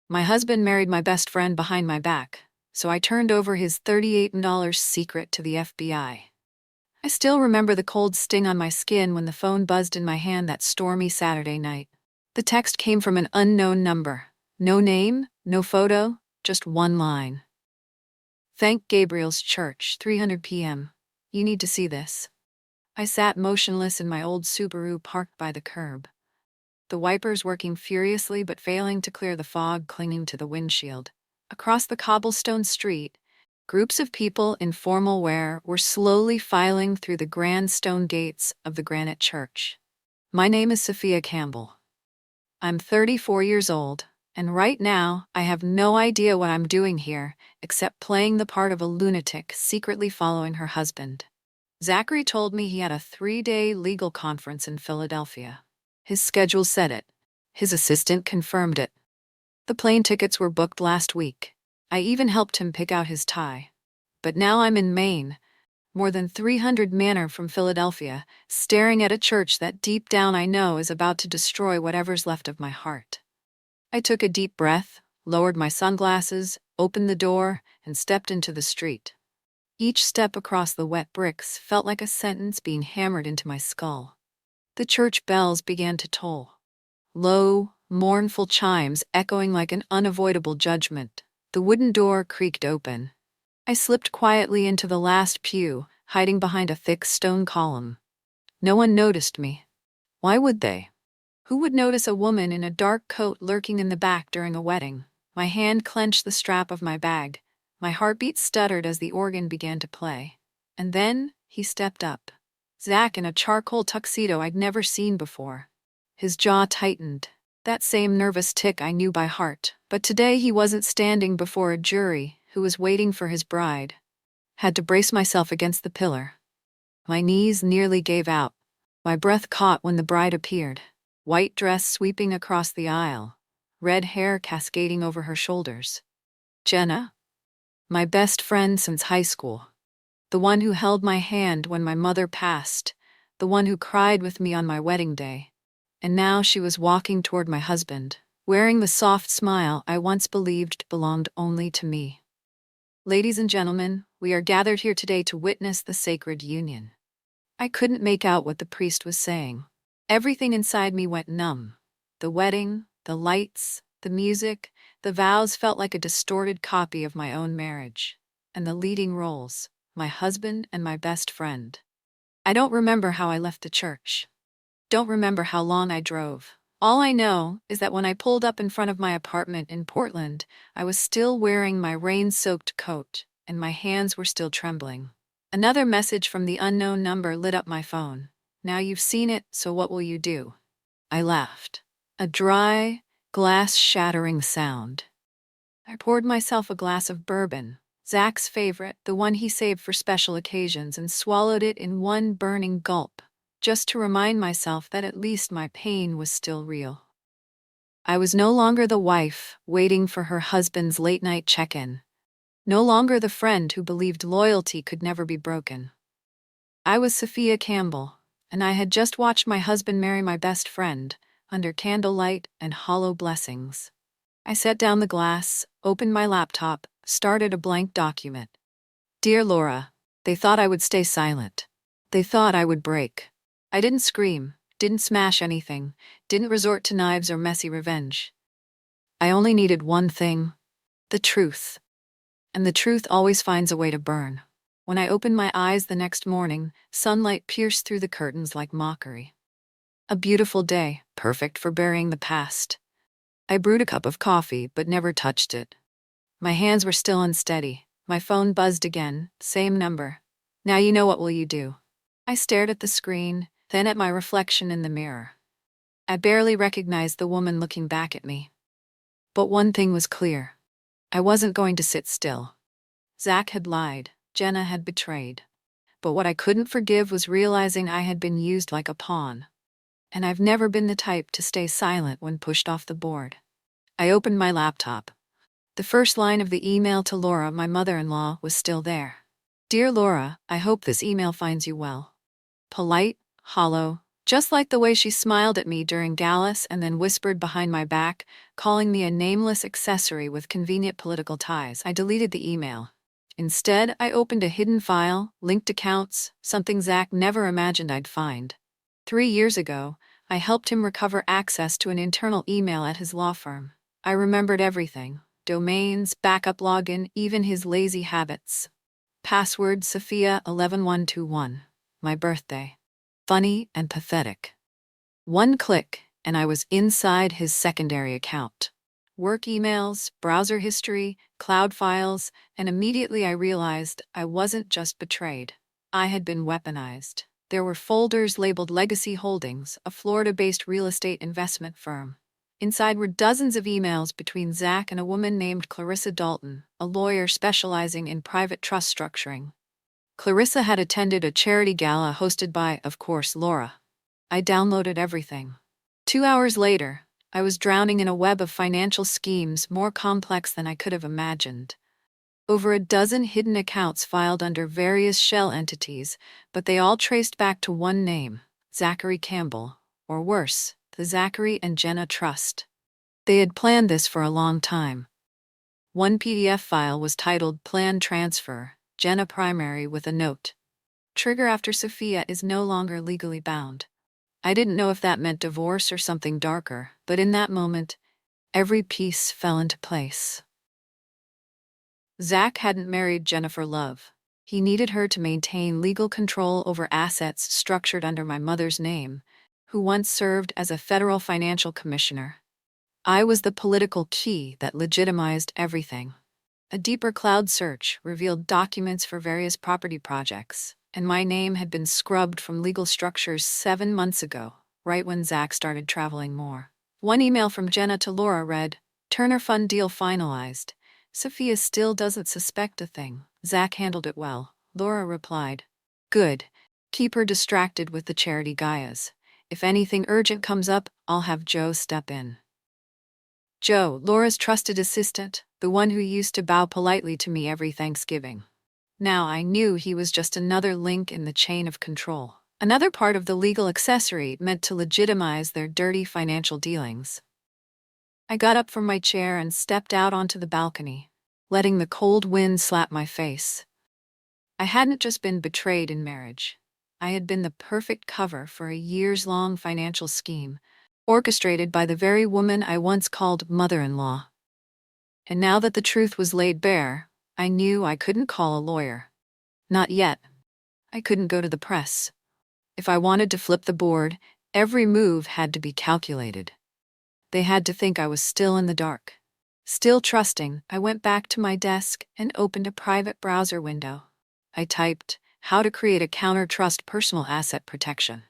My husband married my best friend behind my back, so I turned over his $38 secret to the FBI. I still remember the cold sting on my skin when the phone buzzed in my hand that stormy Saturday night. The text came from an unknown number. No name, no photo, just one line. Thank Gabriel's Church, 300 p.m. You need to see this. I sat motionless in my old Subaru parked by the curb. The wipers working furiously but failing to clear the fog clinging to the windshield. Across the cobblestone street, groups of people in formal wear were slowly filing through the grand stone gates of the granite church. My name is Sophia Campbell. I'm 34 years old, and right now I have no idea what I'm doing here except playing the part of a lunatic secretly following her husband. Zachary told me he had a 3-day legal conference in Philadelphia. His schedule said it. His assistant confirmed it. The plane tickets were booked last week. I even helped him pick out his tie. But now I'm in Maine, more than 300 manor from Philadelphia, staring at a church that deep down I know is about to destroy whatever's left of my heart. I took a deep breath, lowered my sunglasses, opened the door, and stepped into the street. Each step across the wet bricks felt like a sentence being hammered into my skull. The church bells began to toll. Low, mournful chimes echoing like an unavoidable judgment. The wooden door creaked open. I slipped quietly into the last pew, hiding behind a thick stone column. No one noticed me. Why would they? Who would notice a woman in a dark coat lurking in the back during a wedding? My hand clenched the strap of my bag. My heartbeat stuttered as the organ began to play. And then he stepped up. Zach in a charcoal tuxedo I'd never seen before. His jaw tightened. That same nervous tick I knew by heart. But today he wasn't standing before a jury who was waiting for his bride. Had to brace myself against the pillar. My knees nearly gave out. My breath caught when the bride appeared. White dress sweeping across the aisle. Red hair cascading over her shoulders. Jenna? My best friend since high school. The one who held my hand when my mother passed. The one who cried with me on my wedding day. And now she was walking toward my husband, wearing the soft smile I once believed belonged only to me. Ladies and gentlemen, we are gathered here today to witness the sacred union. I couldn't make out what the priest was saying. Everything inside me went numb. The wedding, the lights, the music, the vows felt like a distorted copy of my own marriage. And the leading roles, my husband and my best friend. I don't remember how I left the church. Don't remember how long I drove. All I know is that when I pulled up in front of my apartment in Portland, I was still wearing my rain-soaked coat, and my hands were still trembling. Another message from the unknown number lit up my phone. Now you've seen it, so what will you do? I laughed. A dry, glass-shattering sound. I poured myself a glass of bourbon, Zach's favorite, the one he saved for special occasions, and swallowed it in one burning gulp, just to remind myself that at least my pain was still real. I was no longer the wife waiting for her husband's late-night check-in. No longer the friend who believed loyalty could never be broken. I was Sophia Campbell, and I had just watched my husband marry my best friend, under candlelight and hollow blessings. I set down the glass, opened my laptop, started a blank document. Dear Laura, they thought I would stay silent. They thought I would break. I didn't scream, didn't smash anything, didn't resort to knives or messy revenge. I only needed one thing, the truth. And the truth always finds a way to burn. When I opened my eyes the next morning, sunlight pierced through the curtains like mockery. A beautiful day, perfect for burying the past. I brewed a cup of coffee but never touched it. My hands were still unsteady. My phone buzzed again, same number. Now you know what will you do. I stared at the screen, then at my reflection in the mirror. I barely recognized the woman looking back at me. But one thing was clear. I wasn't going to sit still. Zach had lied. Jenna had betrayed. But what I couldn't forgive was realizing I had been used like a pawn. And I've never been the type to stay silent when pushed off the board. I opened my laptop. The first line of the email to Laura, my mother-in-law, was still there. Dear Laura, I hope this email finds you well. Polite, hollow, Just like the way she smiled at me during Dallas and then whispered behind my back, calling me a nameless accessory with convenient political ties. I deleted the email. Instead, I opened a hidden file, linked accounts, something Zach never imagined I'd find. 3 years ago, I helped him recover access to an internal email at his law firm. I remembered everything: domains, backup login, even his lazy habits. Password Sophia 11121. My birthday. Funny and pathetic. One click, and I was inside his secondary account. Work emails, browser history, cloud files, and immediately I realized I wasn't just betrayed. I had been weaponized. There were folders labeled Legacy Holdings, a Florida-based real estate investment firm. Inside were dozens of emails between Zach and a woman named Clarissa Dalton, a lawyer specializing in private trust structuring. Clarissa had attended a charity gala hosted by, of course, Laura. I downloaded everything. 2 hours later, I was drowning in a web of financial schemes more complex than I could have imagined. Over a dozen hidden accounts filed under various shell entities, but they all traced back to one name: Zachary Campbell, or worse, the Zachary and Jenna Trust. They had planned this for a long time. One PDF file was titled Plan Transfer, Jenna Primary, with a note: trigger after Sophia is no longer legally bound. I didn't know if that meant divorce or something darker, but in that moment, every piece fell into place. Zach hadn't married Jennifer Love. He needed her to maintain legal control over assets structured under my mother's name, who once served as a federal financial commissioner. I was the political key that legitimized everything. A deeper cloud search revealed documents for various property projects, and my name had been scrubbed from legal structures 7 months ago, right when Zach started traveling more. One email from Jenna to Laura read, Turner Fund deal finalized. Sophia still doesn't suspect a thing. Zach handled it well. Laura replied, good. Keep her distracted with the charity Gaias. If anything urgent comes up, I'll have Joe step in. Joe, Laura's trusted assistant, the one who used to bow politely to me every Thanksgiving. Now I knew he was just another link in the chain of control, another part of the legal accessory meant to legitimize their dirty financial dealings. I got up from my chair and stepped out onto the balcony, letting the cold wind slap my face. I hadn't just been betrayed in marriage. I had been the perfect cover for a years-long financial scheme, orchestrated by the very woman I once called mother-in-law. And now that the truth was laid bare, I knew I couldn't call a lawyer. Not yet. I couldn't go to the press. If I wanted to flip the board, every move had to be calculated. They had to think I was still in the dark. Still trusting, I went back to my desk and opened a private browser window. I typed, how to create a counter-trust personal asset protection.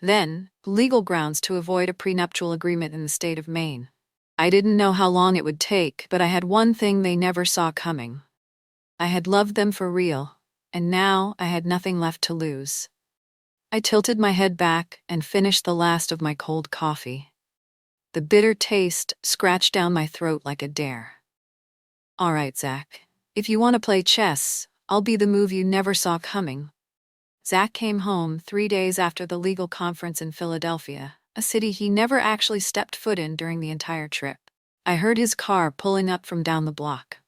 Then, legal grounds to avoid a prenuptial agreement in the state of Maine. I didn't know how long it would take, but I had one thing they never saw coming. I had loved them for real, and now I had nothing left to lose. I tilted my head back and finished the last of my cold coffee. The bitter taste scratched down my throat like a dare. All right, Zach. If you want to play chess, I'll be the move you never saw coming. Zach came home 3 days after the legal conference in Philadelphia, a city he never actually stepped foot in during the entire trip. I heard his car pulling up from down the block.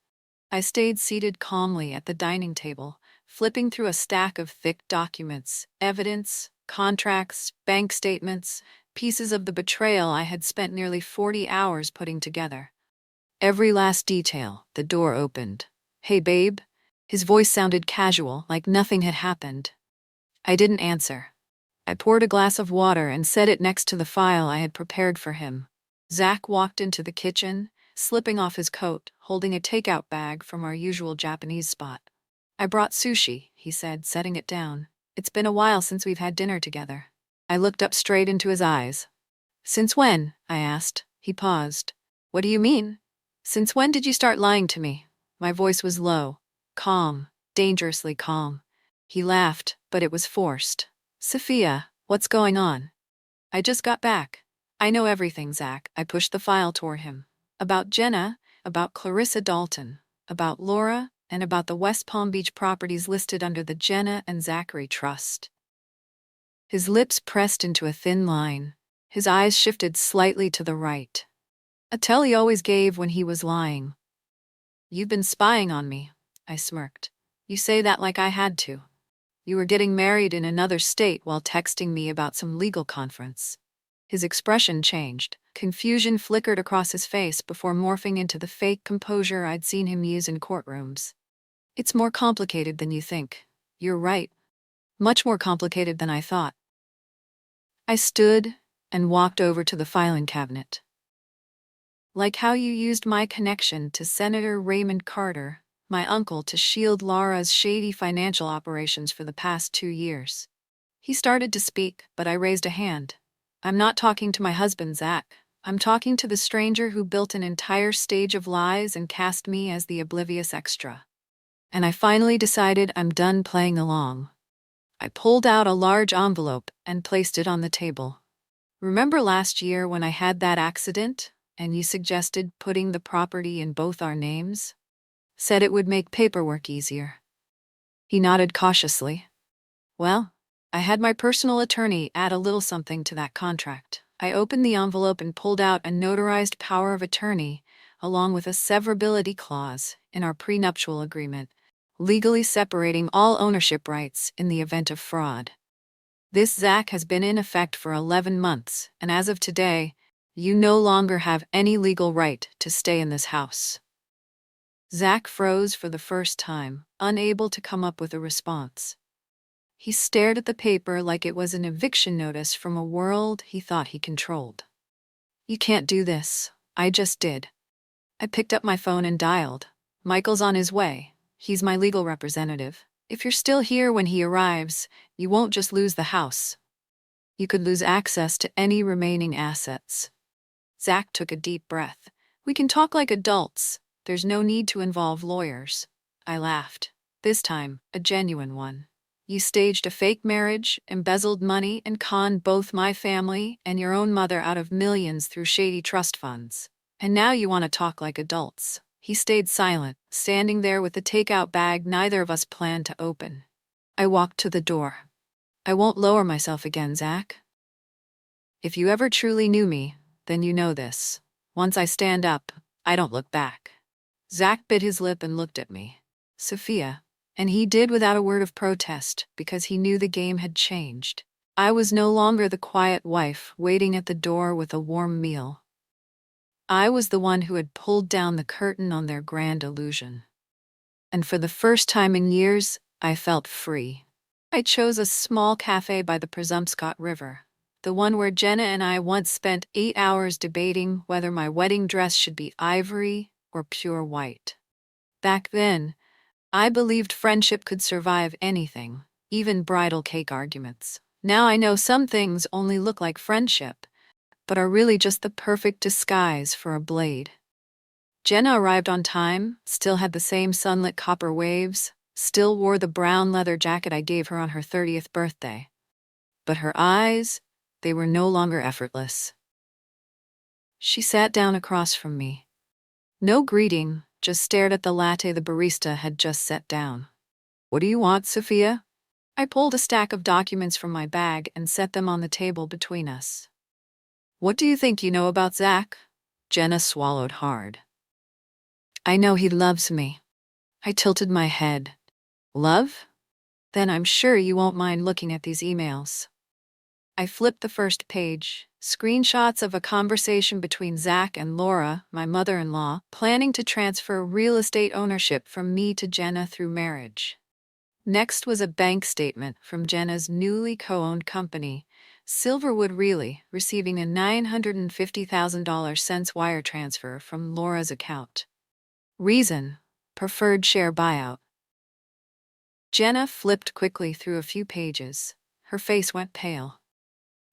I stayed seated calmly at the dining table, flipping through a stack of thick documents, evidence, contracts, bank statements, pieces of the betrayal I had spent nearly 40 hours putting together. Every last detail. The door opened. Hey, babe? His voice sounded casual, like nothing had happened. I didn't answer. I poured a glass of water and set it next to the file I had prepared for him. Zach walked into the kitchen, slipping off his coat, holding a takeout bag from our usual Japanese spot. I brought sushi, he said, setting it down. It's been a while since we've had dinner together. I looked up straight into his eyes. Since when? I asked. He paused. What do you mean? Since when did you start lying to me? My voice was low, calm, dangerously calm. He laughed, but it was forced. Sophia, what's going on? I just got back. I know everything, Zach. I pushed the file toward him. About Jenna, about Clarissa Dalton, about Laura, and about the West Palm Beach properties listed under the Jenna and Zachary Trust. His lips pressed into a thin line. His eyes shifted slightly to the right. A tell he always gave when he was lying. "You've been spying on me," I smirked. "You say that like I had to. You were getting married in another state while texting me about some legal conference." His expression changed. Confusion flickered across his face before morphing into the fake composure I'd seen him use in courtrooms. "It's more complicated than you think. You're right. Much more complicated than I thought." I stood and walked over to the filing cabinet. "Like how you used my connection to Senator Raymond Carter, my uncle, to shield Laura's shady financial operations for the past 2 years." He started to speak, but I raised a hand. "I'm not talking to my husband, Zach. I'm talking to the stranger who built an entire stage of lies and cast me as the oblivious extra. And I finally decided I'm done playing along." I pulled out a large envelope and placed it on the table. "Remember last year when I had that accident, and you suggested putting the property in both our names? Said it would make paperwork easier." He nodded cautiously. "Well, I had my personal attorney add a little something to that contract." I opened the envelope and pulled out a notarized power of attorney, along with a severability clause in our prenuptial agreement, legally separating all ownership rights in the event of fraud. "This, Zach, has been in effect for 11 months, and as of today, you no longer have any legal right to stay in this house." Zach froze for the first time, unable to come up with a response. He stared at the paper like it was an eviction notice from a world he thought he controlled. "You can't do this." I just did. I picked up my phone and dialed. "Michael's on his way. He's my legal representative. If you're still here when he arrives, you won't just lose the house. You could lose access to any remaining assets." Zach took a deep breath. "We can talk like adults. There's no need to involve lawyers." I laughed. This time, a genuine one. "You staged a fake marriage, embezzled money, and conned both my family and your own mother out of millions through shady trust funds. And now you want to talk like adults." He stayed silent, standing there with the takeout bag neither of us planned to open. I walked to the door. "I won't lower myself again, Zach. If you ever truly knew me, then you know this. Once I stand up, I don't look back." Zach bit his lip and looked at me. "Sophia." And he did without a word of protest, because he knew the game had changed. I was no longer the quiet wife waiting at the door with a warm meal. I was the one who had pulled down the curtain on their grand illusion. And for the first time in years, I felt free. I chose a small cafe by the Presumpscot River, the one where Jenna and I once spent 8 hours debating whether my wedding dress should be ivory or pure white. Back then, I believed friendship could survive anything, even bridal cake arguments. Now I know some things only look like friendship, but are really just the perfect disguise for a blade. Jenna arrived on time, still had the same sunlit copper waves, still wore the brown leather jacket I gave her on her 30th birthday. But her eyes, they were no longer effortless. She sat down across from me. No greeting, just stared at the latte the barista had just set down. "What do you want, Sophia?" I pulled a stack of documents from my bag and set them on the table between us. "What do you think you know about Zach?" Jenna swallowed hard. "I know he loves me." I tilted my head. "Love? Then I'm sure you won't mind looking at these emails." I flipped the first page, screenshots of a conversation between Zach and Laura, my mother-in-law, planning to transfer real estate ownership from me to Jenna through marriage. Next was a bank statement from Jenna's newly co-owned company, Silverwood Realty, receiving a $950,000 cents wire transfer from Laura's account. Reason: preferred share buyout. Jenna flipped quickly through a few pages. Her face went pale.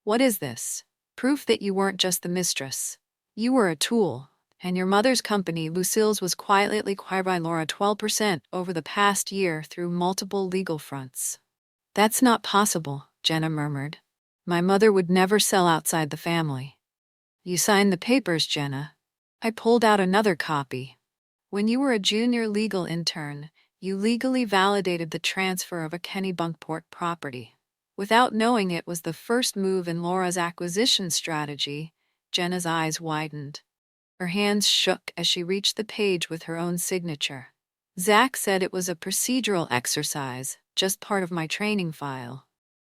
"What is this? Proof that you weren't just the mistress. You were a tool, and your mother's company, Lucille's, was quietly acquired by Laura 12% over the past year through multiple legal fronts." "That's not possible," Jenna murmured. "My mother would never sell outside the family." "You signed the papers, Jenna." I pulled out another copy. "When you were a junior legal intern, you legally validated the transfer of a Kennebunkport property. Without knowing it was the first move in Laura's acquisition strategy, Jenna's eyes widened. Her hands shook as she reached the page with her own signature. Zach said it was a procedural exercise, just part of my training file.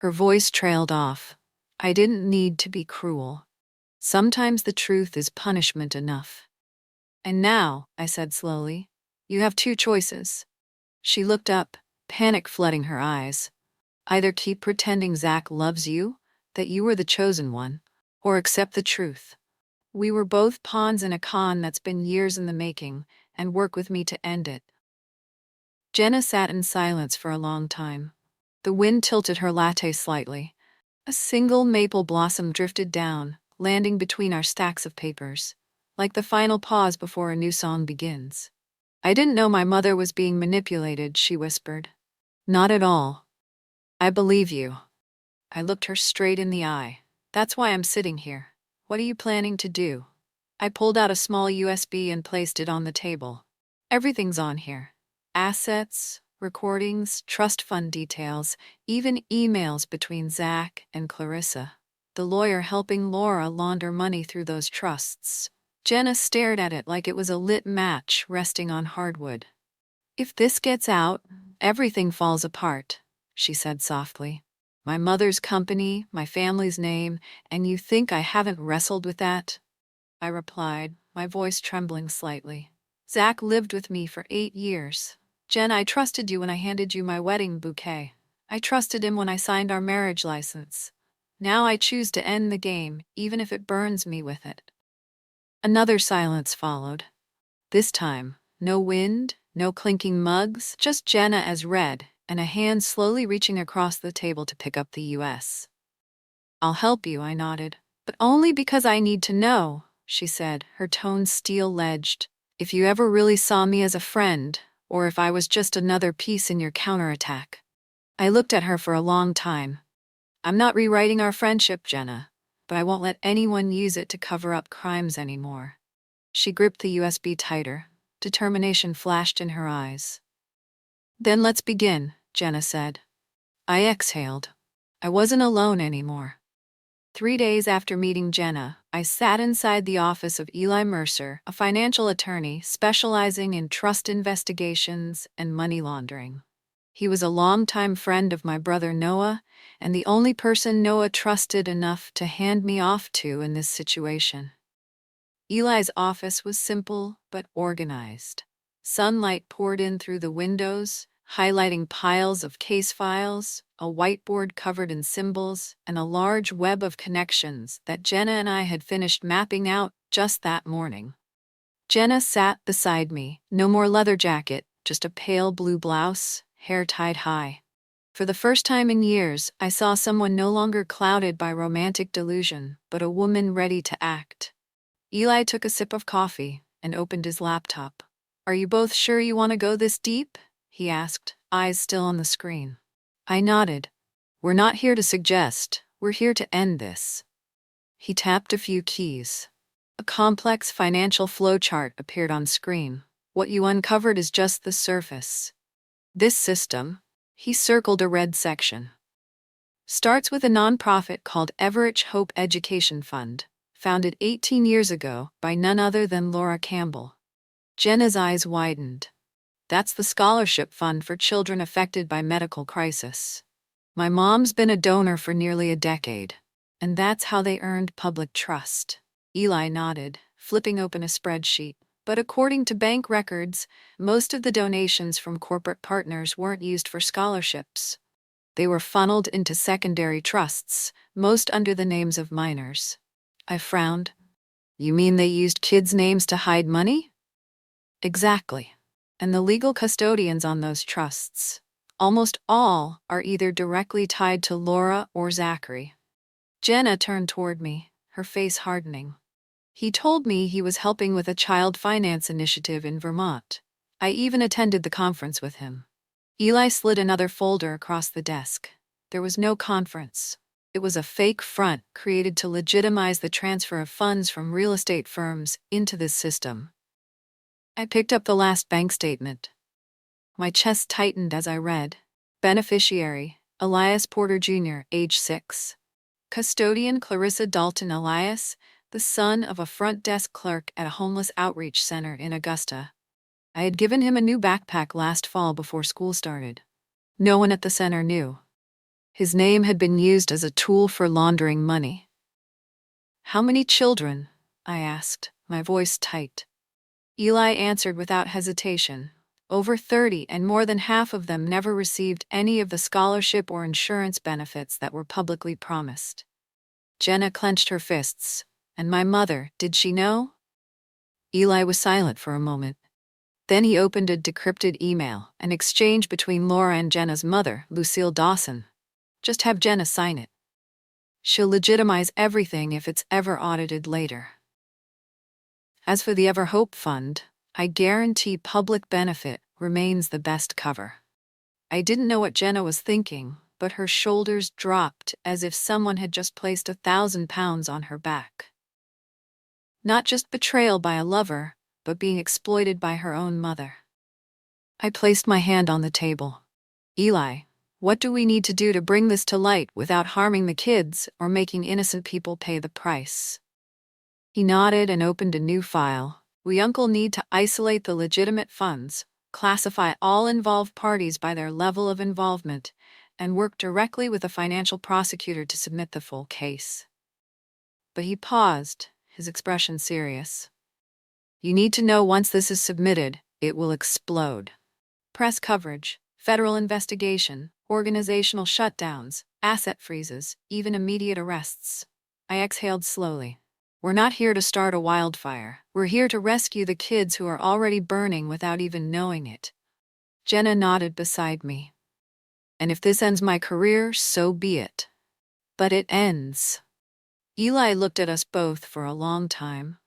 Her voice trailed off. I didn't need to be cruel. Sometimes the truth is punishment enough. And now, I said slowly, you have two choices. She looked up, panic flooding her eyes. Either keep pretending Zach loves you, that you were the chosen one, or accept the truth. We were both pawns in a con that's been years in the making, and work with me to end it. Jenna sat in silence for a long time. The wind tilted her latte slightly. A single maple blossom drifted down, landing between our stacks of papers, like the final pause before a new song begins. I didn't know my mother was being manipulated, she whispered. Not at all. I believe you. I looked her straight in the eye. That's why I'm sitting here. What are you planning to do? I pulled out a small USB and placed it on the table. Everything's on here. Assets, recordings, trust fund details, even emails between Zach and Clarissa, the lawyer helping Laura launder money through those trusts. Jenna stared at it like it was a lit match resting on hardwood. If this gets out, everything falls apart, she said softly. My mother's company, my family's name, and you think I haven't wrestled with that? I replied, my voice trembling slightly. Zach lived with me for 8 years. Jen, I trusted you when I handed you my wedding bouquet. I trusted him when I signed our marriage license. Now I choose to end the game, even if it burns me with it. Another silence followed. This time, no wind, no clinking mugs, just Jenna as red, and a hand slowly reaching across the table to pick up the US. I'll help you, I nodded. But only because I need to know, she said, her tone steel-edged. If you ever really saw me as a friend, or if I was just another piece in your counterattack. I looked at her for a long time. I'm not rewriting our friendship, Jenna, but I won't let anyone use it to cover up crimes anymore. She gripped the USB tighter. Determination flashed in her eyes. Then let's begin, Jenna said. I exhaled. I wasn't alone anymore. 3 days after meeting Jenna, I sat inside the office of Eli Mercer, a financial attorney specializing in trust investigations and money laundering. He was a longtime friend of my brother Noah, and the only person Noah trusted enough to hand me off to in this situation. Eli's office was simple but organized. Sunlight poured in through the windows, highlighting piles of case files, a whiteboard covered in symbols, and a large web of connections that Jenna and I had finished mapping out just that morning. Jenna sat beside me, no more leather jacket, just a pale blue blouse, hair tied high. For the first time in years, I saw someone no longer clouded by romantic delusion, but a woman ready to act. Eli took a sip of coffee and opened his laptop. Are you both sure you want to go this deep? He asked, eyes still on the screen. I nodded. We're not here to suggest, we're here to end this. He tapped a few keys. A complex financial flowchart appeared on screen. What you uncovered is just the surface. This system, he circled a red section, starts with a nonprofit called Everett Hope Education Fund, founded 18 years ago by none other than Laura Campbell. Jenna's eyes widened. That's the scholarship fund for children affected by medical crisis. My mom's been a donor for nearly a decade, and that's how they earned public trust. Eli nodded, flipping open a spreadsheet. But according to bank records, most of the donations from corporate partners weren't used for scholarships. They were funneled into secondary trusts, most under the names of minors. I frowned. You mean they used kids' names to hide money? Exactly. And the legal custodians on those trusts, almost all, are either directly tied to Laura or Zachary. Jenna turned toward me, her face hardening. He told me he was helping with a child finance initiative in Vermont. I even attended the conference with him. Eli slid another folder across the desk. There was no conference. It was a fake front created to legitimize the transfer of funds from real estate firms into this system. I picked up the last bank statement. My chest tightened as I read. Beneficiary, Elias Porter Jr., age 6. Custodian Clarissa Dalton Elias, the son of a front desk clerk at a homeless outreach center in Augusta. I had given him a new backpack last fall before school started. No one at the center knew. His name had been used as a tool for laundering money. "How many children?" I asked, my voice tight. Eli answered without hesitation. "Over 30, and more than half of them never received any of the scholarship or insurance benefits that were publicly promised." Jenna clenched her fists. "And my mother, did she know?" Eli was silent for a moment. Then he opened a decrypted email, an exchange between Laura and Jenna's mother, Lucille Dawson. "Just have Jenna sign it. She'll legitimize everything if it's ever audited later. As for the Ever Hope Fund, I guarantee public benefit remains the best cover." I didn't know what Jenna was thinking, but her shoulders dropped as if someone had just placed 1,000 pounds on her back. Not just betrayal by a lover, but being exploited by her own mother. I placed my hand on the table. "Eli, what do we need to do to bring this to light without harming the kids or making innocent people pay the price?" He nodded and opened a new file. "We need to isolate the legitimate funds, classify all involved parties by their level of involvement, and work directly with a financial prosecutor to submit the full case." But he paused, his expression serious. "You need to know once this is submitted, it will explode. Press coverage, federal investigation, organizational shutdowns, asset freezes, even immediate arrests." I exhaled slowly. "We're not here to start a wildfire. We're here to rescue the kids who are already burning without even knowing it." Jenna nodded beside me. "And if this ends my career, so be it. But it ends." Eli looked at us both for a long time.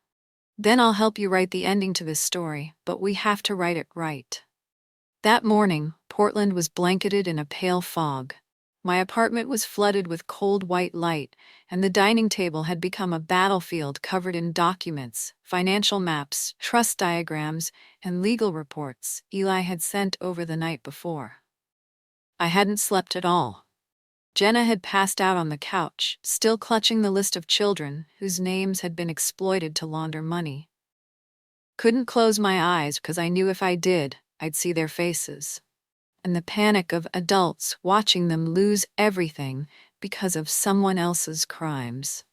"Then I'll help you write the ending to this story, but we have to write it right." That morning, Portland was blanketed in a pale fog. My apartment was flooded with cold white light, and the dining table had become a battlefield covered in documents, financial maps, trust diagrams, and legal reports Eli had sent over the night before. I hadn't slept at all. Jenna had passed out on the couch, still clutching the list of children whose names had been exploited to launder money. Couldn't close my eyes because I knew if I did, I'd see their faces. And the panic of adults watching them lose everything because of someone else's crimes.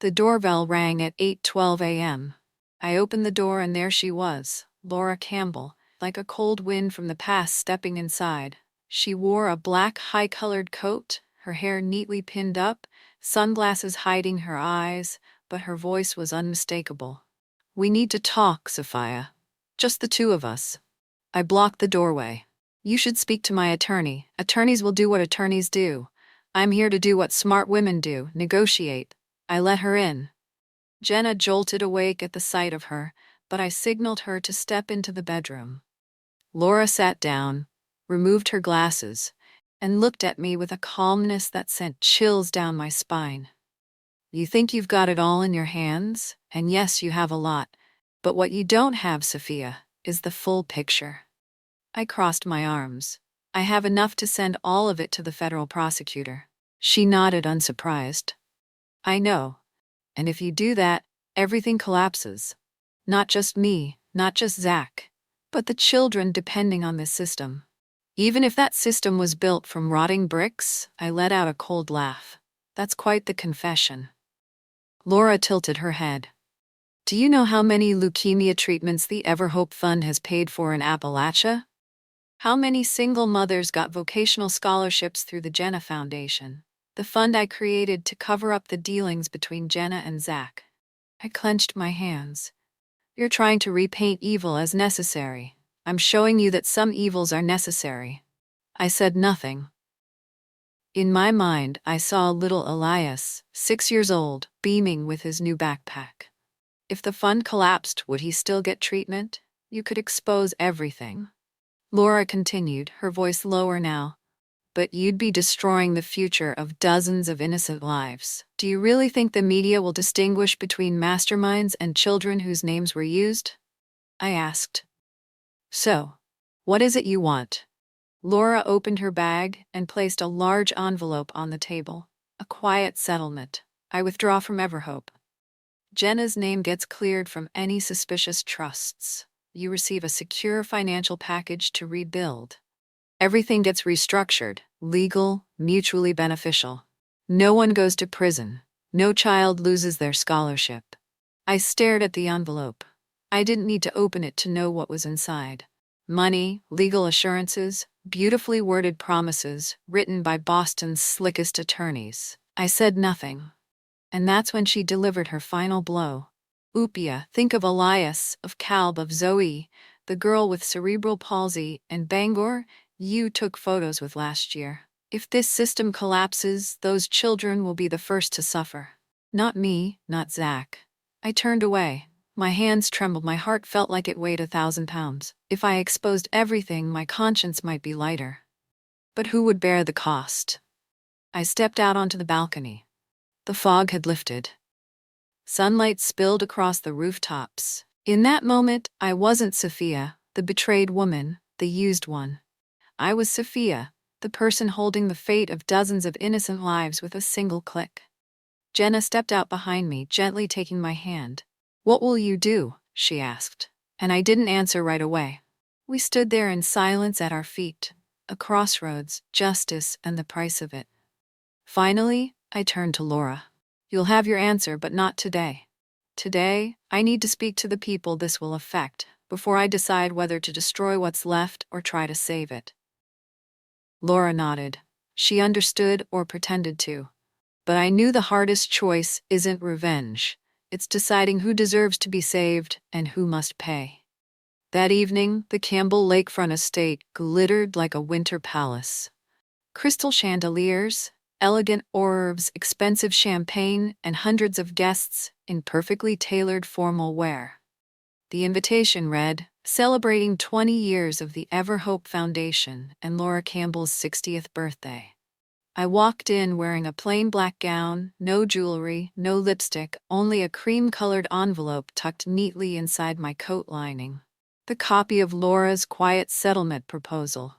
The doorbell rang at 8:12 a.m. I opened the door and there she was, Laura Campbell, like a cold wind from the past stepping inside. She wore a black high-colored coat, her hair neatly pinned up, sunglasses hiding her eyes, but her voice was unmistakable. "We need to talk, Sophia. Just the two of us." I blocked the doorway. "You should speak to my attorney. Attorneys will do what attorneys do. I'm here to do what smart women do, negotiate." I let her in. Jenna jolted awake at the sight of her, but I signaled her to step into the bedroom. Laura sat down, removed her glasses, and looked at me with a calmness that sent chills down my spine. "You think you've got it all in your hands? And yes, you have a lot. But what you don't have, Sophia, is the full picture." I crossed my arms. "I have enough to send all of it to the federal prosecutor." She nodded unsurprised. "I know. And if you do that, everything collapses. Not just me, not just Zach, but the children depending on this system. Even if that system was built from rotting bricks," I let out a cold laugh. "That's quite the confession." Laura tilted her head. "Do you know how many leukemia treatments the Ever Hope Fund has paid for in Appalachia? How many single mothers got vocational scholarships through the Jenna Foundation, the fund I created to cover up the dealings between Jenna and Zach?" I clenched my hands. "You're trying to repaint evil as necessary. I'm showing you that some evils are necessary." I said nothing. In my mind, I saw little Elias, 6 years old, beaming with his new backpack. If the fund collapsed, would he still get treatment? You could expose everything. Laura continued, her voice lower now. "But you'd be destroying the future of dozens of innocent lives. Do you really think the media will distinguish between masterminds and children whose names were used?" I asked. "So, what is it you want?" Laura opened her bag and placed a large envelope on the table. A quiet settlement. I withdraw from Everhope. Jenna's name gets cleared from any suspicious trusts. You receive a secure financial package to rebuild. Everything gets restructured, legal, mutually beneficial. No one goes to prison. No child loses their scholarship. I stared at the envelope. I didn't need to open it to know what was inside. Money, legal assurances, beautifully worded promises, written by Boston's slickest attorneys. I said nothing. And that's when she delivered her final blow. Upia, think of Elias, of Kalb, of Zoe, the girl with cerebral palsy, and Bangor, you took photos with last year. If this system collapses, those children will be the first to suffer. Not me, not Zach. I turned away. My hands trembled, my heart felt like it weighed 1,000 pounds. If I exposed everything, my conscience might be lighter. But who would bear the cost? I stepped out onto the balcony. The fog had lifted. Sunlight spilled across the rooftops. In that moment, I wasn't Sophia, the betrayed woman, the used one. I was Sophia, the person holding the fate of dozens of innocent lives with a single click. Jenna stepped out behind me, gently taking my hand. "What will you do?" she asked. And I didn't answer right away. We stood there in silence at our feet, a crossroads, justice and the price of it. Finally, I turned to Laura. "You'll have your answer, but not today. Today, I need to speak to the people this will affect before I decide whether to destroy what's left or try to save it." Laura nodded. She understood or pretended to. But I knew the hardest choice isn't revenge. It's deciding who deserves to be saved and who must pay. That evening, the Campbell Lakefront estate glittered like a winter palace. Crystal chandeliers, elegant orbs, expensive champagne, and hundreds of guests in perfectly tailored formal wear. The invitation read, "Celebrating 20 years of the Everhope Foundation and Laura Campbell's 60th birthday." I walked in wearing a plain black gown, no jewelry, no lipstick, only a cream-colored envelope tucked neatly inside my coat lining. The copy of Laura's quiet settlement proposal.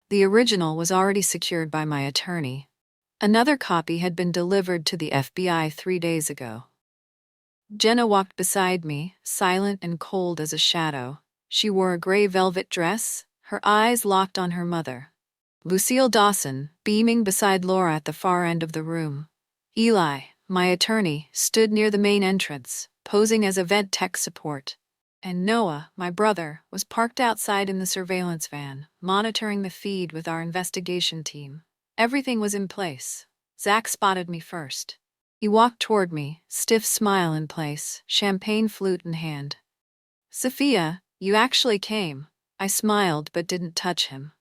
The original was already secured by my attorney. Another copy had been delivered to the FBI 3 days ago. Jenna walked beside me, silent and cold as a shadow. She wore a gray velvet dress, her eyes locked on her mother. Lucille Dawson, beaming beside Laura at the far end of the room. Eli, my attorney, stood near the main entrance, posing as event tech support. And Noah, my brother, was parked outside in the surveillance van, monitoring the feed with our investigation team. Everything was in place. Zach spotted me first. He walked toward me, stiff smile in place, champagne flute in hand. "Sophia, you actually came." I smiled but didn't touch him.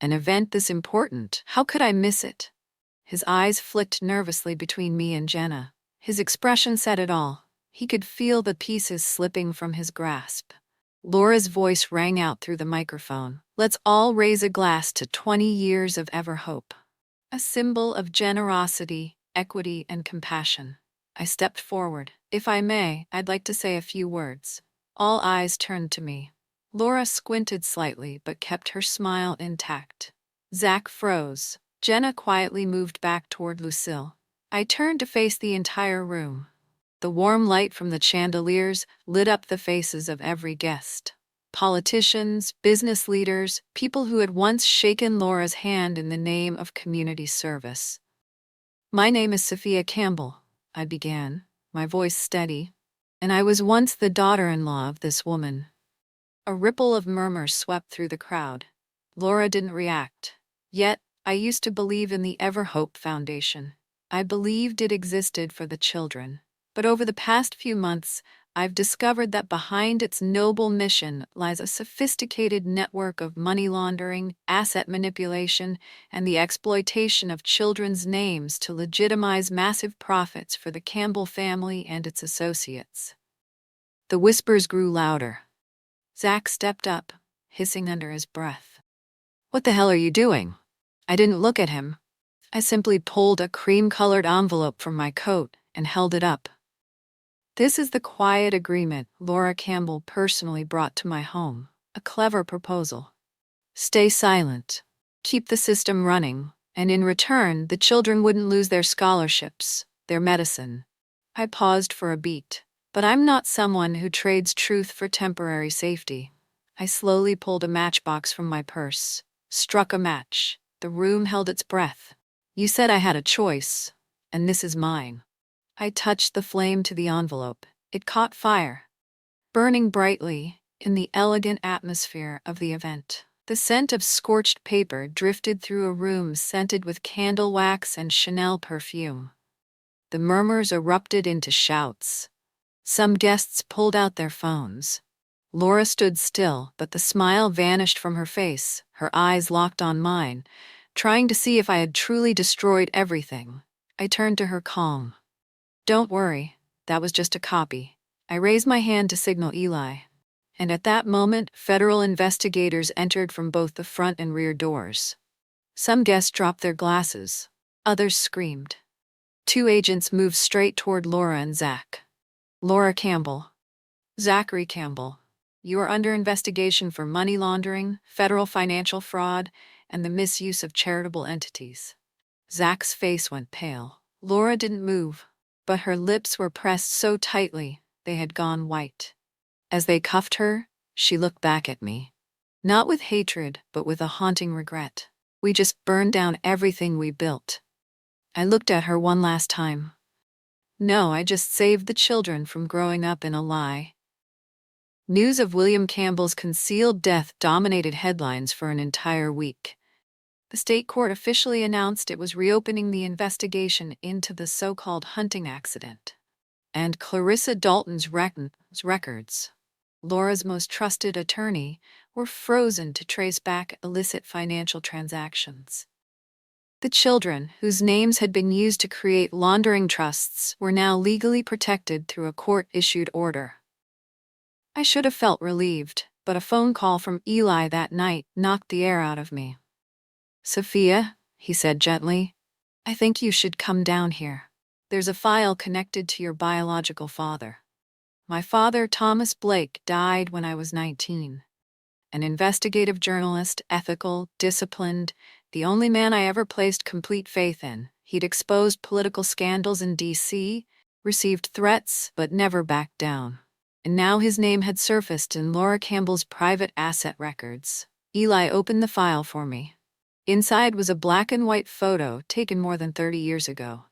"An event this important, how could I miss it?" His eyes flicked nervously between me and Jenna. His expression said it all. He could feel the pieces slipping from his grasp. Laura's voice rang out through the microphone. "Let's all raise a glass to 20 years of Everhope. A symbol of generosity, equity, and compassion." I stepped forward. "If I may, I'd like to say a few words." All eyes turned to me. Laura squinted slightly but kept her smile intact. Zach froze. Jenna quietly moved back toward Lucille. I turned to face the entire room. The warm light from the chandeliers lit up the faces of every guest. Politicians, business leaders, people who had once shaken Laura's hand in the name of community service. "My name is Sophia Campbell," I began, my voice steady. "And I was once the daughter-in-law of this woman." A ripple of murmurs swept through the crowd. Laura didn't react. Yet, I used to believe in the Everhope Foundation. I believed it existed for the children. But over the past few months, I've discovered that behind its noble mission lies a sophisticated network of money laundering, asset manipulation, and the exploitation of children's names to legitimize massive profits for the Campbell family and its associates. The whispers grew louder. Zach stepped up, hissing under his breath. "What the hell are you doing?" I didn't look at him. I simply pulled a cream-colored envelope from my coat and held it up. "This is the quiet agreement Laura Campbell personally brought to my home. A clever proposal. Stay silent. Keep the system running, and in return, the children wouldn't lose their scholarships, their medicine. I paused for a beat, but I'm not someone who trades truth for temporary safety. I slowly pulled a matchbox from my purse, struck a match. The room held its breath. You said I had a choice, and this is mine. I touched the flame to the envelope. It caught fire, burning brightly in the elegant atmosphere of the event. The scent of scorched paper drifted through a room scented with candle wax and Chanel perfume. The murmurs erupted into shouts. Some guests pulled out their phones. Laura stood still, but the smile vanished from her face, her eyes locked on mine, trying to see if I had truly destroyed everything. I turned to her calm. Don't worry, that was just a copy. I raised my hand to signal Eli. And at that moment, federal investigators entered from both the front and rear doors. Some guests dropped their glasses. Others screamed. 2 agents moved straight toward Laura and Zach. Laura Campbell. Zachary Campbell. You are under investigation for money laundering, federal financial fraud, and the misuse of charitable entities. Zach's face went pale. Laura didn't move, but her lips were pressed so tightly they had gone white. As they cuffed her, she looked back at me. Not with hatred, but with a haunting regret. We just burned down everything we built. I looked at her one last time. No, I just saved the children from growing up in a lie. News of William Campbell's concealed death dominated headlines for an entire week. The state court officially announced it was reopening the investigation into the so-called hunting accident. And Clarissa Dalton's records, Laura's most trusted attorney, were frozen to trace back illicit financial transactions. The children, whose names had been used to create laundering trusts, were now legally protected through a court-issued order. I should have felt relieved, but a phone call from Eli that night knocked the air out of me. Sophia, he said gently, I think you should come down here. There's a file connected to your biological father. My father, Thomas Blake, died when I was 19. An investigative journalist, ethical, disciplined, the only man I ever placed complete faith in. He'd exposed political scandals in D.C., received threats, but never backed down. And now his name had surfaced in Laura Campbell's private asset records. Eli opened the file for me. Inside was a black and white photo taken more than 30 years ago.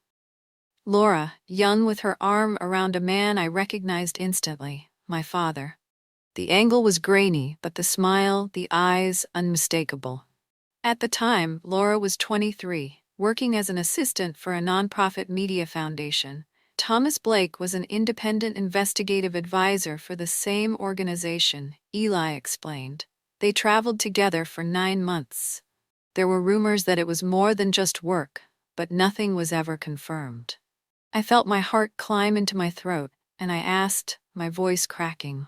Laura, young with her arm around a man I recognized instantly, my father. The angle was grainy, but the smile, the eyes, unmistakable. At the time, Laura was 23, working as an assistant for a nonprofit media foundation. Thomas Blake was an independent investigative advisor for the same organization, Eli explained. They traveled together for 9 months. There were rumors that it was more than just work, but nothing was ever confirmed. I felt my heart climb into my throat, and I asked, my voice cracking.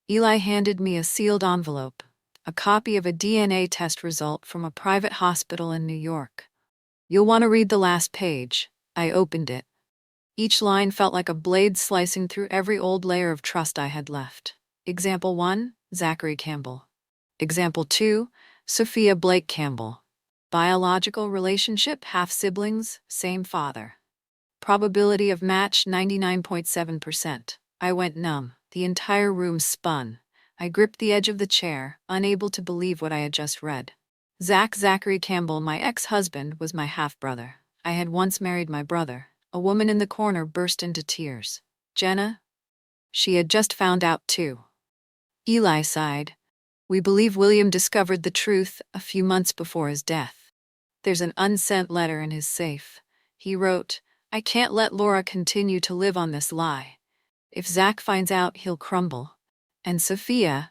Eli handed me a sealed envelope, a copy of a DNA test result from a private hospital in New York. You'll want to read the last page. I opened it. Each line felt like a blade slicing through every old layer of trust I had left. Example 1, Zachary Campbell. Example 2, Sophia Blake Campbell. Biological relationship, half-siblings, same father. Probability of match 99.7%. I went numb. The entire room spun. I gripped the edge of the chair, unable to believe what I had just read. Zachary Campbell, my ex-husband, was my half-brother. I had once married my brother. A woman in the corner burst into tears. Jenna? She had just found out too. Eli sighed. We believe William discovered the truth a few months before his death. There's an unsent letter in his safe. He wrote, I can't let Laura continue to live on this lie. If Zach finds out, he'll crumble. And Sophia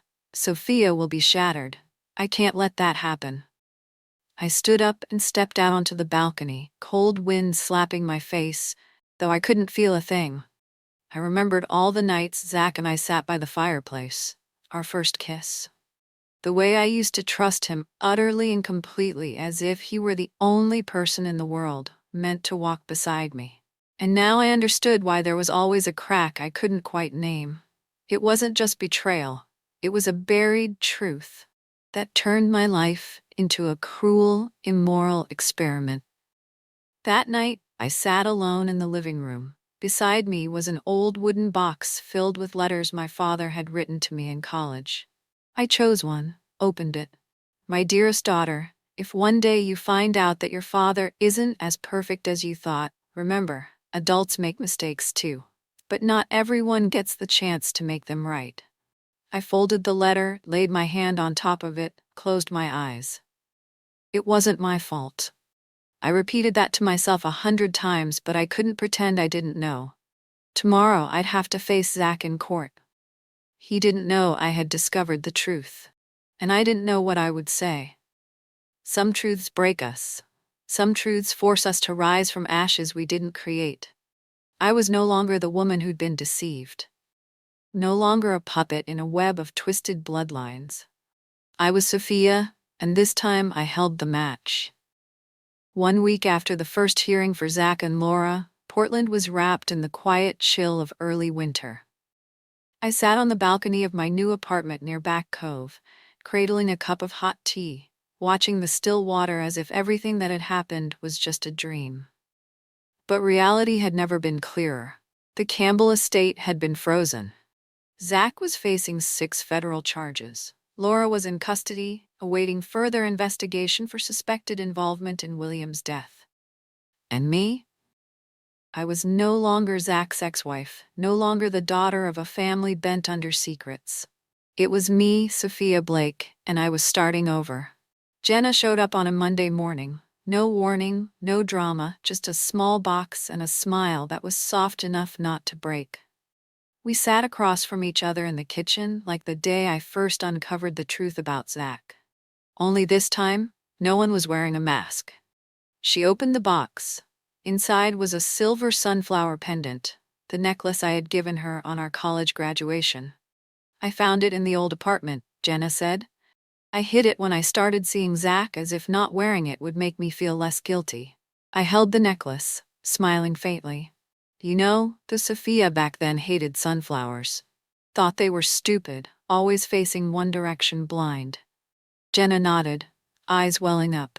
will be shattered. I can't let that happen. I stood up and stepped out onto the balcony, cold wind slapping my face, though I couldn't feel a thing. I remembered all the nights Zach and I sat by the fireplace, our first kiss. The way I used to trust him utterly and completely, as if he were the only person in the world meant to walk beside me. And now I understood why there was always a crack I couldn't quite name. It wasn't just betrayal. It was a buried truth. that turned my life into a cruel, immoral experiment. That night, I sat alone in the living room. Beside me was an old wooden box filled with letters my father had written to me in college. I chose one, opened it. My dearest daughter, if one day you find out that your father isn't as perfect as you thought, remember, adults make mistakes too. But not everyone gets the chance to make them right. I folded the letter, laid my hand on top of it, closed my eyes. It wasn't my fault. I repeated that to myself 100 times, but I couldn't pretend I didn't know. Tomorrow I'd have to face Zach in court. He didn't know I had discovered the truth. And I didn't know what I would say. Some truths break us. Some truths force us to rise from ashes we didn't create. I was no longer the woman who'd been deceived. No longer a puppet in a web of twisted bloodlines. I was Sophia, and this time I held the match. 1 week after the first hearing for Zach and Laura, Portland was wrapped in the quiet chill of early winter. I sat on the balcony of my new apartment near Back Cove, cradling a cup of hot tea, watching the still water as if everything that had happened was just a dream. But reality had never been clearer. The Campbell estate had been frozen. Zach was facing 6 federal charges. Laura was in custody, awaiting further investigation for suspected involvement in William's death. And me? I was no longer Zach's ex-wife, no longer the daughter of a family bent under secrets. It was me, Sophia Blake, and I was starting over. Jenna showed up on a Monday morning. No warning, no drama, just a small box and a smile that was soft enough not to break. We sat across from each other in the kitchen like the day I first uncovered the truth about Zach. Only this time, no one was wearing a mask. She opened the box. Inside was a silver sunflower pendant, the necklace I had given her on our college graduation. I found it in the old apartment, Jenna said. I hid it when I started seeing Zach as if not wearing it would make me feel less guilty. I held the necklace, smiling faintly. You know, the Sophia back then hated sunflowers. Thought they were stupid, always facing one direction blind. Jenna nodded, eyes welling up.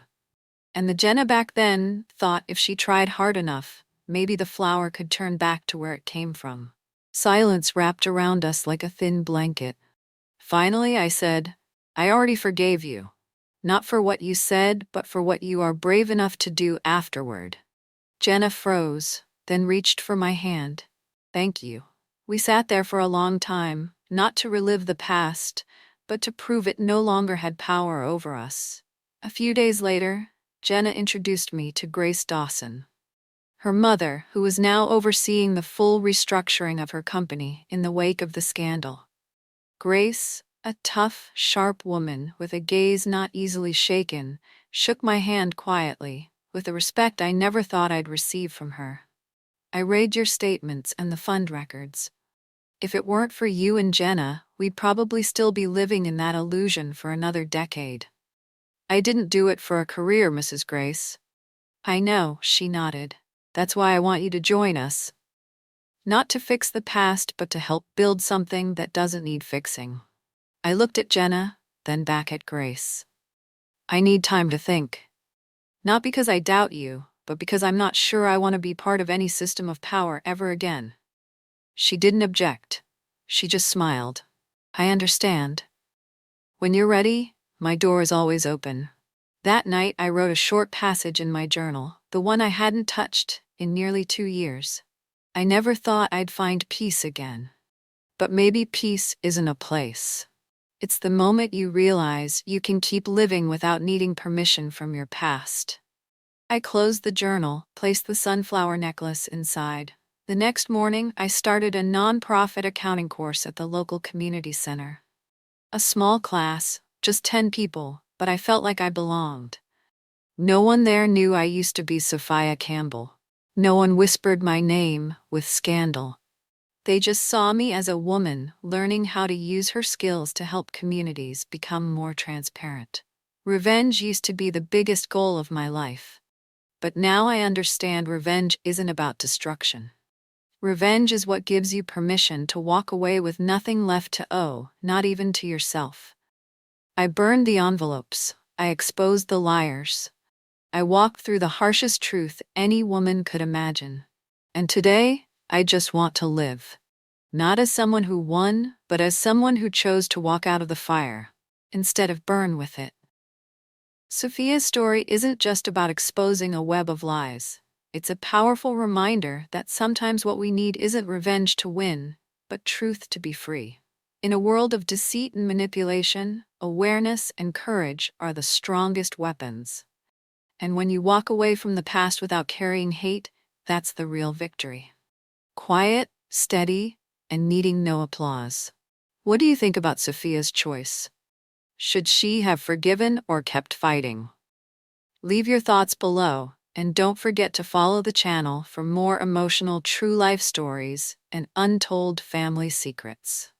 And the Jenna back then thought if she tried hard enough, maybe the flower could turn back to where it came from. Silence wrapped around us like a thin blanket. Finally, I said, I already forgave you. Not for what you said, but for what you are brave enough to do afterward. Jenna froze, then reached for my hand. Thank you. We sat there for a long time, not to relive the past, but to prove it no longer had power over us. A few days later, Jenna introduced me to Grace Dawson, her mother, who was now overseeing the full restructuring of her company in the wake of the scandal. Grace, a tough, sharp woman with a gaze not easily shaken, shook my hand quietly, with a respect I never thought I'd receive from her. I read your statements and the fund records. If it weren't for you and Jenna, we'd probably still be living in that illusion for another decade. I didn't do it for a career, Mrs. Grace. I know, she nodded. That's why I want you to join us. Not to fix the past, but to help build something that doesn't need fixing. I looked at Jenna, then back at Grace. I need time to think. Not because I doubt you, but because I'm not sure I want to be part of any system of power ever again. She didn't object. She just smiled. I understand. When you're ready, my door is always open. That night I wrote a short passage in my journal, the one I hadn't touched in nearly 2 years. I never thought I'd find peace again. But maybe peace isn't a place. It's the moment you realize you can keep living without needing permission from your past. I closed the journal, placed the sunflower necklace inside. The next morning, I started a non-profit accounting course at the local community center. A small class, just 10 people, but I felt like I belonged. No one there knew I used to be Sophia Campbell. No one whispered my name with scandal. They just saw me as a woman learning how to use her skills to help communities become more transparent. Revenge used to be the biggest goal of my life. But now I understand revenge isn't about destruction. Revenge is what gives you permission to walk away with nothing left to owe, not even to yourself. I burned the envelopes. I exposed the liars. I walked through the harshest truth any woman could imagine. And today, I just want to live. Not as someone who won, but as someone who chose to walk out of the fire, instead of burn with it. Sophia's story isn't just about exposing a web of lies. It's a powerful reminder that sometimes what we need isn't revenge to win, but truth to be free. In a world of deceit and manipulation, awareness and courage are the strongest weapons. And when you walk away from the past without carrying hate, that's the real victory. Quiet, steady, and needing no applause. What do you think about Sophia's choice? Should she have forgiven or kept fighting? Leave your thoughts below, and don't forget to follow the channel for more emotional true life stories and untold family secrets.